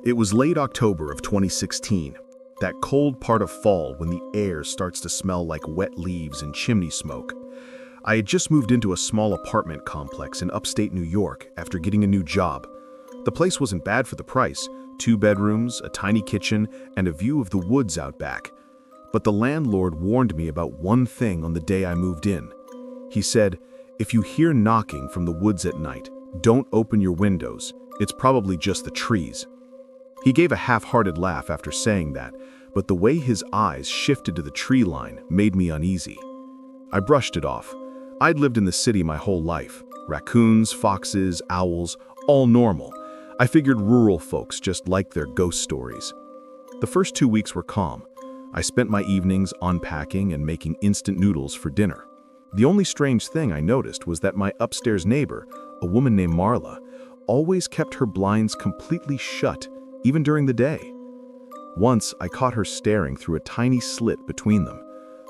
It was late October of 2016, that cold part of fall when the air starts to smell like wet leaves and chimney smoke. I had just moved into a small apartment complex in upstate New York after getting a new job. The place wasn't bad for the price, 2 bedrooms, a tiny kitchen, and a view of the woods out back. But the landlord warned me about one thing on the day I moved in. He said, "If you hear knocking from the woods at night, don't open your windows. It's probably just the trees." He gave a half-hearted laugh after saying that, but the way his eyes shifted to the tree line made me uneasy. I brushed it off. I'd lived in the city my whole life. Raccoons, foxes, owls, all normal. I figured rural folks just liked their ghost stories. The first 2 weeks were calm. I spent my evenings unpacking and making instant noodles for dinner. The only strange thing I noticed was that my upstairs neighbor, a woman named Marla, always kept her blinds completely shut, even during the day. Once, I caught her staring through a tiny slit between them.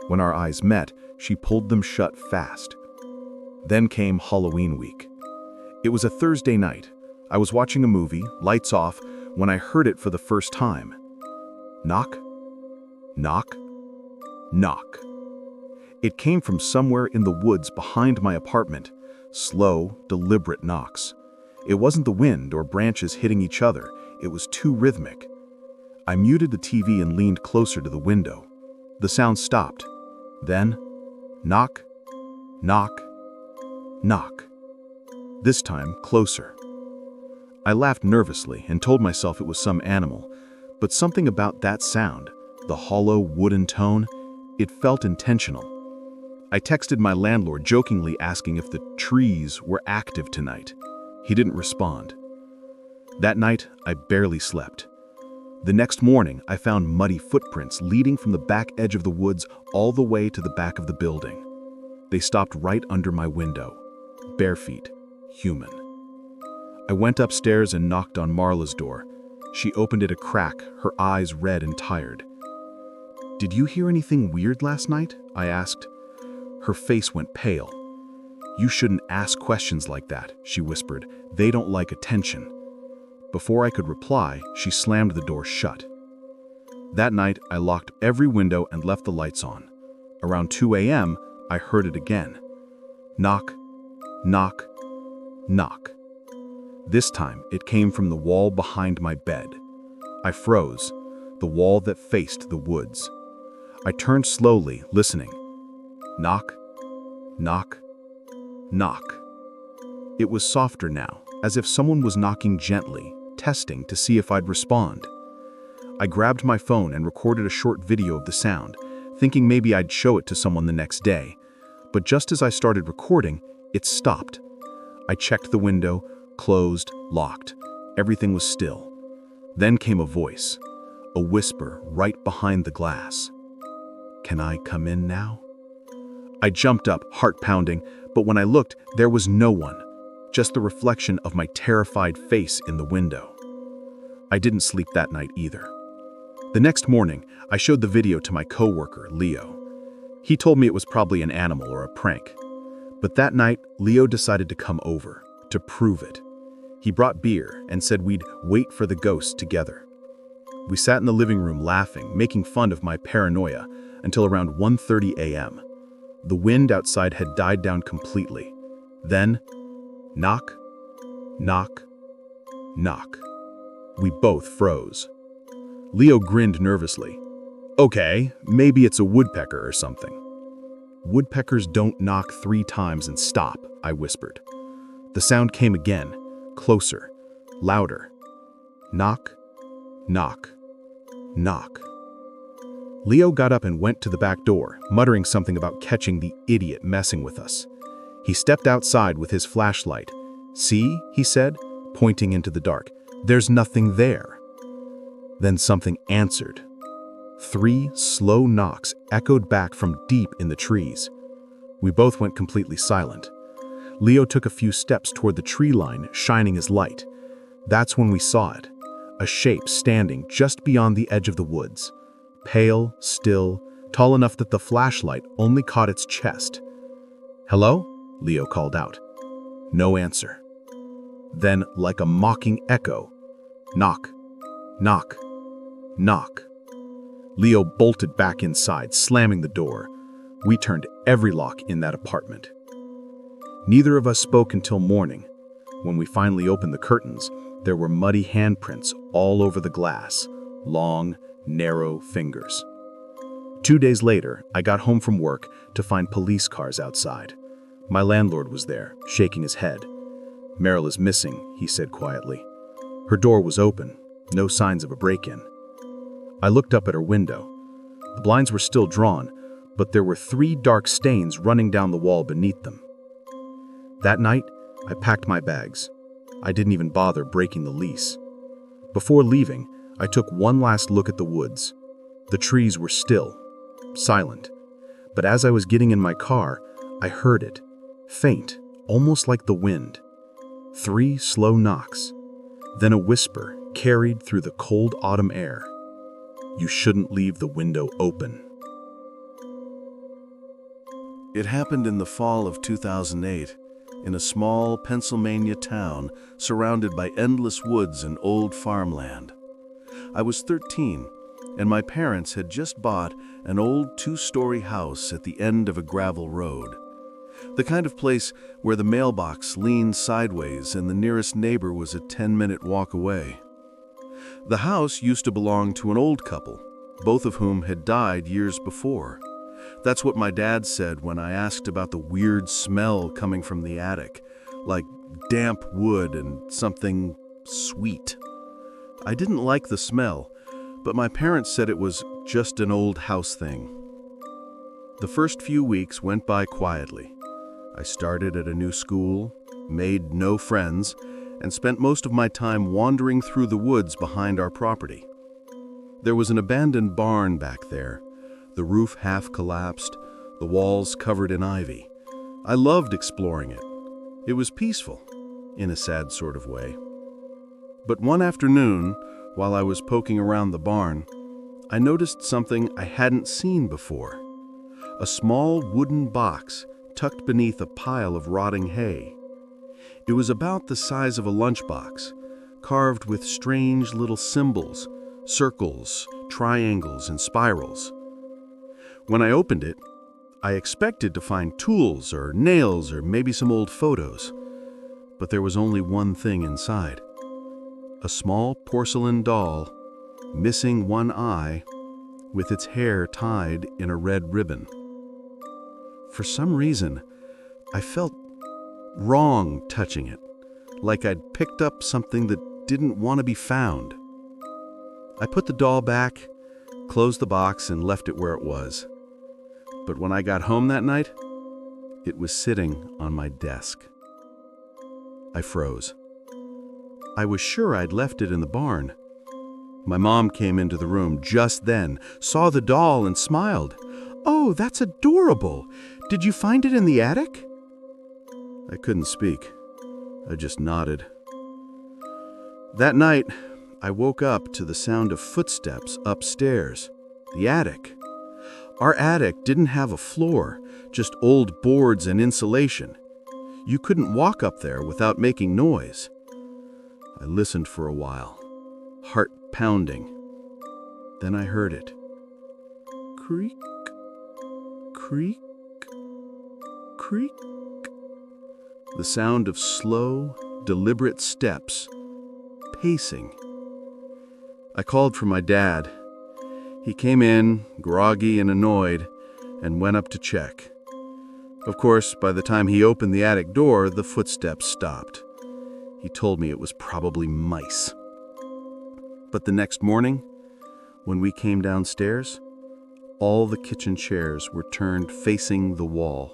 When our eyes met, she pulled them shut fast. Then came Halloween week. It was a Thursday night. I was watching a movie, lights off, when I heard it for the first time. Knock, knock, knock. It came from somewhere in the woods behind my apartment. Slow, deliberate knocks. It wasn't the wind or branches hitting each other. It was too rhythmic. I muted the TV and leaned closer to the window. The sound stopped. Then, knock, knock, knock. This time, closer. I laughed nervously and told myself it was some animal, but something about that sound, the hollow, wooden tone, it felt intentional. I texted my landlord jokingly asking if the trees were active tonight. He didn't respond. That night, I barely slept. The next morning, I found muddy footprints leading from the back edge of the woods all the way to the back of the building. They stopped right under my window. Bare feet, human. I went upstairs and knocked on Marla's door. She opened it a crack, her eyes red and tired. "Did you hear anything weird last night?" I asked. Her face went pale. "You shouldn't ask questions like that," she whispered. "They don't like attention." Before I could reply, she slammed the door shut. That night, I locked every window and left the lights on. Around 2 a.m., I heard it again. Knock, knock, knock. This time, it came from the wall behind my bed. I froze, the wall that faced the woods. I turned slowly, listening. Knock, knock, knock. It was softer now, as if someone was knocking gently, testing to see if I'd respond. I grabbed my phone and recorded a short video of the sound, thinking maybe I'd show it to someone the next day. But just as I started recording, it stopped. I checked the window, closed, locked. Everything was still. Then came a voice, a whisper right behind the glass. "Can I come in now?" I jumped up, heart pounding, but when I looked, there was no one. Just the reflection of my terrified face in the window. I didn't sleep that night either. The next morning, I showed the video to my coworker, Leo. He told me it was probably an animal or a prank. But that night, Leo decided to come over, to prove it. He brought beer and said we'd wait for the ghost together. We sat in the living room laughing, making fun of my paranoia, until around 1:30 a.m. The wind outside had died down completely. Then, knock, knock, knock. We both froze. Leo grinned nervously. "Okay, maybe it's a woodpecker or something." "Woodpeckers don't knock 3 times and stop," I whispered. The sound came again, closer, louder. Knock, knock, knock. Leo got up and went to the back door, muttering something about catching the idiot messing with us. He stepped outside with his flashlight. "See," he said, pointing into the dark. "There's nothing there." Then something answered. 3 slow knocks echoed back from deep in the trees. We both went completely silent. Leo took a few steps toward the tree line, shining his light. That's when we saw it, a shape standing just beyond the edge of the woods. Pale, still, tall enough that the flashlight only caught its chest. "Hello?" Leo called out. No answer. Then, like a mocking echo, knock, Knock. Knock. Leo bolted back inside, slamming the door. We turned every lock in that apartment. Neither of us spoke until morning. When we finally opened the curtains, there were muddy handprints all over the glass, long, narrow fingers. 2 days later, I got home from work to find police cars outside. My landlord was there, shaking his head. "Meryl is missing," he said quietly. Her door was open, no signs of a break-in. I looked up at her window. The blinds were still drawn, but there were 3 dark stains running down the wall beneath them. That night, I packed my bags. I didn't even bother breaking the lease. Before leaving, I took one last look at the woods. The trees were still, silent. But as I was getting in my car, I heard it, faint, almost like the wind. 3 slow knocks, then a whisper carried through the cold autumn air. "You shouldn't leave the window open." It happened in the fall of 2008, in a small Pennsylvania town surrounded by endless woods and old farmland. I was 13, and my parents had just bought an old 2-story house at the end of a gravel road. The kind of place where the mailbox leaned sideways and the nearest neighbor was a 10-minute walk away. The house used to belong to an old couple, both of whom had died years before. That's what my dad said when I asked about the weird smell coming from the attic, like damp wood and something sweet. I didn't like the smell, but my parents said it was just an old house thing. The first few weeks went by quietly. I started at a new school, made no friends, and spent most of my time wandering through the woods behind our property. There was an abandoned barn back there, the roof half collapsed, the walls covered in ivy. I loved exploring it. It was peaceful, in a sad sort of way. But one afternoon, while I was poking around the barn, I noticed something I hadn't seen before. A small wooden box tucked beneath a pile of rotting hay. It was about the size of a lunchbox, carved with strange little symbols, circles, triangles, and spirals. When I opened it, I expected to find tools or nails or maybe some old photos. But there was only one thing inside. A small porcelain doll, missing one eye, with its hair tied in a red ribbon. For some reason, I felt wrong touching it, like I'd picked up something that didn't want to be found. I put the doll back, closed the box, and left it where it was. But when I got home that night, it was sitting on my desk. I froze. I was sure I'd left it in the barn. My mom came into the room just then, saw the doll, and smiled. "Oh, that's adorable! Did you find it in the attic?" I couldn't speak. I just nodded. That night, I woke up to the sound of footsteps upstairs, the attic. Our attic didn't have a floor, just old boards and insulation. You couldn't walk up there without making noise. I listened for a while, heart pounding. Then I heard it. Creak, creak, creak. The sound of slow, deliberate steps, pacing. I called for my dad. He came in, groggy and annoyed, and went up to check. Of course, by the time he opened the attic door, the footsteps stopped. He told me it was probably mice. But the next morning, when we came downstairs, all the kitchen chairs were turned facing the wall.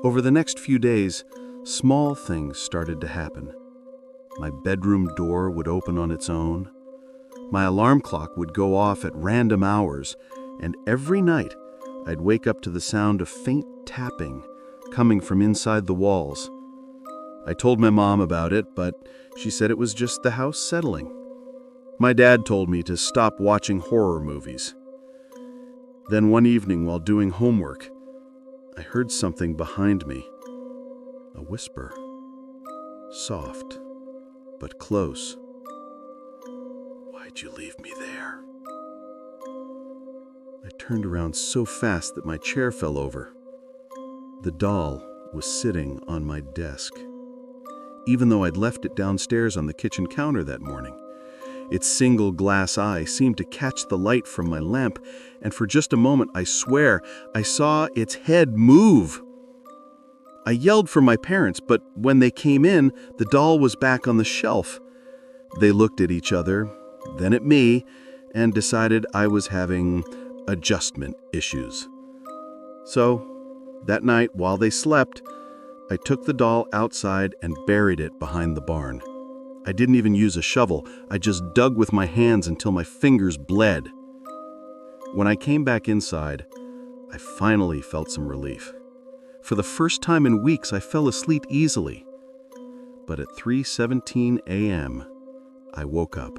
Over the next few days, small things started to happen. My bedroom door would open on its own. My alarm clock would go off at random hours, and every night I'd wake up to the sound of faint tapping coming from inside the walls. I told my mom about it, but she said it was just the house settling. My dad told me to stop watching horror movies. Then one evening while doing homework, I heard something behind me. A whisper. Soft, but close. Why'd you leave me there? I turned around so fast that my chair fell over. The doll was sitting on my desk, even though I'd left it downstairs on the kitchen counter that morning. Its single glass eye seemed to catch the light from my lamp, and for just a moment, I swear, I saw its head move. I yelled for my parents, but when they came in, the doll was back on the shelf. They looked at each other, then at me, and decided I was having adjustment issues. So, that night, while they slept, I took the doll outside and buried it behind the barn. I didn't even use a shovel. I just dug with my hands until my fingers bled. When I came back inside, I finally felt some relief. For the first time in weeks, I fell asleep easily. But at 3:17 a.m., I woke up.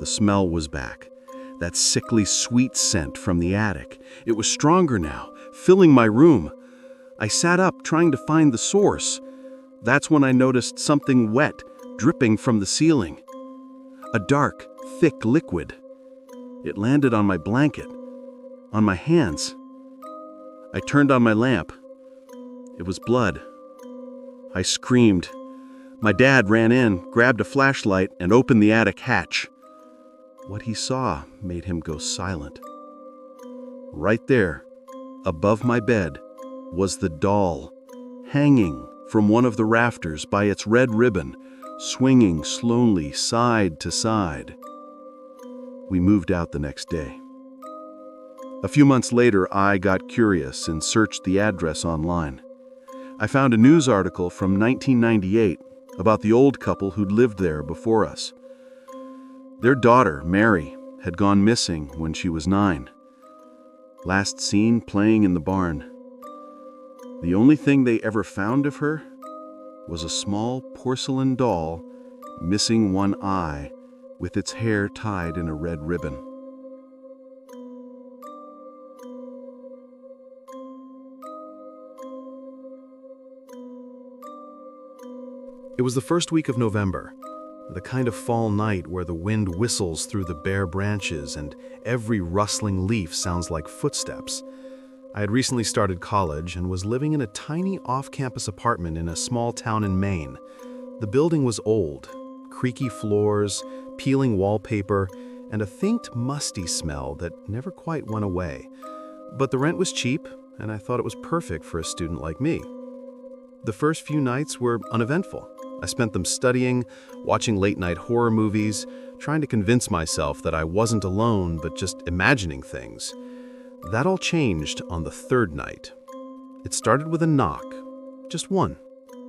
The smell was back. That sickly sweet scent from the attic. It was stronger now, filling my room. I sat up, trying to find the source. That's when I noticed something wet dripping from the ceiling. A dark, thick liquid. It landed on my blanket, on my hands. I turned on my lamp. It was blood. I screamed. My dad ran in, grabbed a flashlight, and opened the attic hatch. What he saw made him go silent. Right there, above my bed, was the doll, hanging from one of the rafters by its red ribbon, swinging slowly side to side. We moved out the next day. A few months later, I got curious and searched the address online. I found a news article from 1998 about the old couple who'd lived there before us. Their daughter, Mary, had gone missing when she was 9. Last seen playing in the barn. The only thing they ever found of her was a small porcelain doll missing one eye with its hair tied in a red ribbon. It was the first week of November, the kind of fall night where the wind whistles through the bare branches and every rustling leaf sounds like footsteps. I had recently started college and was living in a tiny off-campus apartment in a small town in Maine. The building was old, creaky floors, peeling wallpaper, and a faint musty smell that never quite went away. But the rent was cheap, and I thought it was perfect for a student like me. The first few nights were uneventful. I spent them studying, watching late-night horror movies, trying to convince myself that I wasn't alone, but just imagining things. That all changed on the third night. It started with a knock, just one,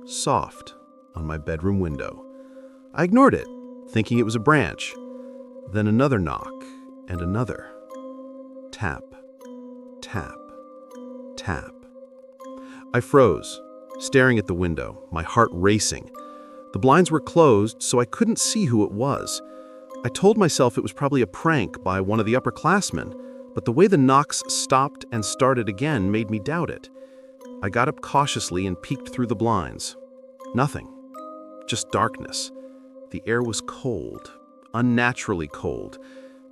soft, on my bedroom window. I ignored it, thinking it was a branch. Then another knock, and another. Tap, tap, tap. I froze, staring at the window, my heart racing. The blinds were closed, so I couldn't see who it was. I told myself it was probably a prank by one of the upperclassmen, but the way the knocks stopped and started again made me doubt it. I got up cautiously and peeked through the blinds. Nothing. Just darkness. The air was cold, unnaturally cold,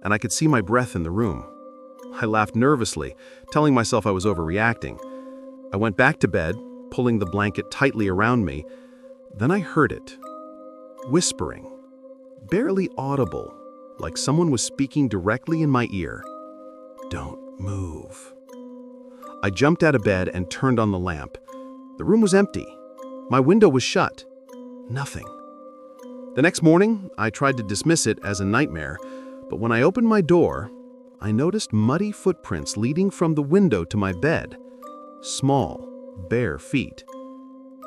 and I could see my breath in the room. I laughed nervously, telling myself I was overreacting. I went back to bed, pulling the blanket tightly around me. Then I heard it. Whispering. Barely audible, like someone was speaking directly in my ear. Don't move. I jumped out of bed and turned on the lamp. The room was empty. My window was shut. Nothing. The next morning, I tried to dismiss it as a nightmare, but when I opened my door, I noticed muddy footprints leading from the window to my bed. Small, bare feet.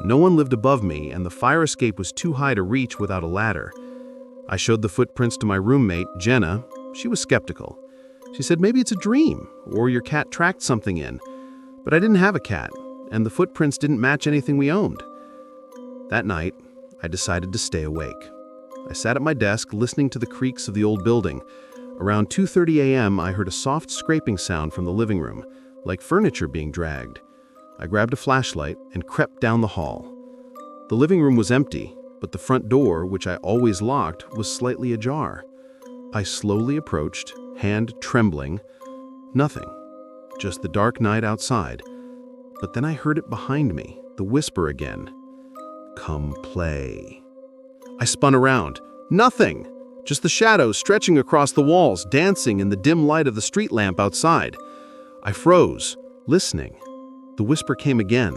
No one lived above me, and the fire escape was too high to reach without a ladder. I showed the footprints to my roommate, Jenna. She was skeptical. She said maybe it's a dream, or your cat tracked something in. But I didn't have a cat, and the footprints didn't match anything we owned. That night, I decided to stay awake. I sat at my desk listening to the creaks of the old building. Around 2:30 a.m., I heard a soft scraping sound from the living room, like furniture being dragged. I grabbed a flashlight and crept down the hall. The living room was empty, but the front door, which I always locked, was slightly ajar. I slowly approached, hand trembling. Nothing. Just the dark night outside. But then I heard it behind me, the whisper again. "Come play." I spun around. Nothing! Just the shadows stretching across the walls, dancing in the dim light of the street lamp outside. I froze, listening. The whisper came again,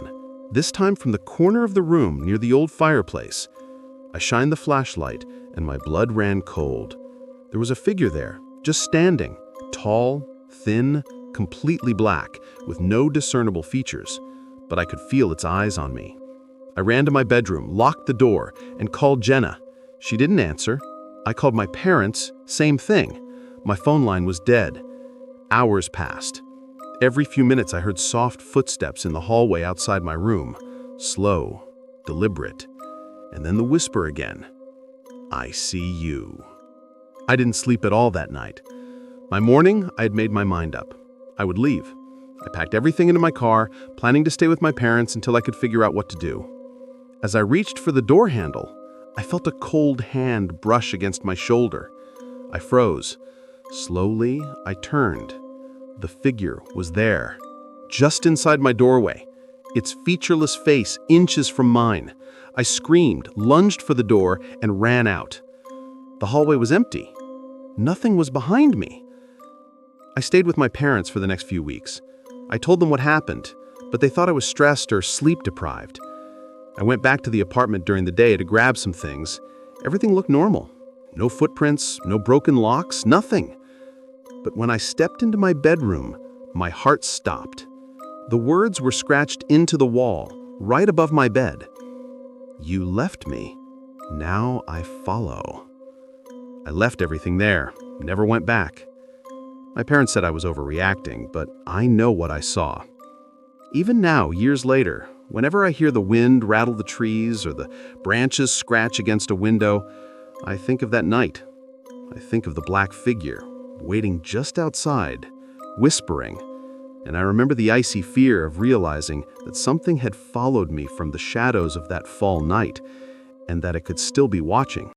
this time from the corner of the room near the old fireplace. I shined the flashlight, and my blood ran cold. There was a figure there, just standing, tall, thin, completely black, with no discernible features, but I could feel its eyes on me. I ran to my bedroom, locked the door, and called Jenna. She didn't answer. I called my parents, same thing. My phone line was dead. Hours passed. Every few minutes I heard soft footsteps in the hallway outside my room, slow, deliberate, and then the whisper again. "I see you." I didn't sleep at all that night. By morning, I had made my mind up. I would leave. I packed everything into my car, planning to stay with my parents until I could figure out what to do. As I reached for the door handle, I felt a cold hand brush against my shoulder. I froze. Slowly, I turned. The figure was there, just inside my doorway, its featureless face inches from mine. I screamed, lunged for the door, and ran out. The hallway was empty. Nothing was behind me. I stayed with my parents for the next few weeks. I told them what happened, but they thought I was stressed or sleep-deprived. I went back to the apartment during the day to grab some things. Everything looked normal. No footprints, no broken locks, nothing. But when I stepped into my bedroom, my heart stopped. The words were scratched into the wall, right above my bed. "You left me. Now I follow." I left everything there, never went back. My parents said I was overreacting, but I know what I saw. Even now, years later, whenever I hear the wind rattle the trees or the branches scratch against a window, I think of that night. I think of the black figure, waiting just outside, whispering, and I remember the icy fear of realizing that something had followed me from the shadows of that fall night, and that it could still be watching.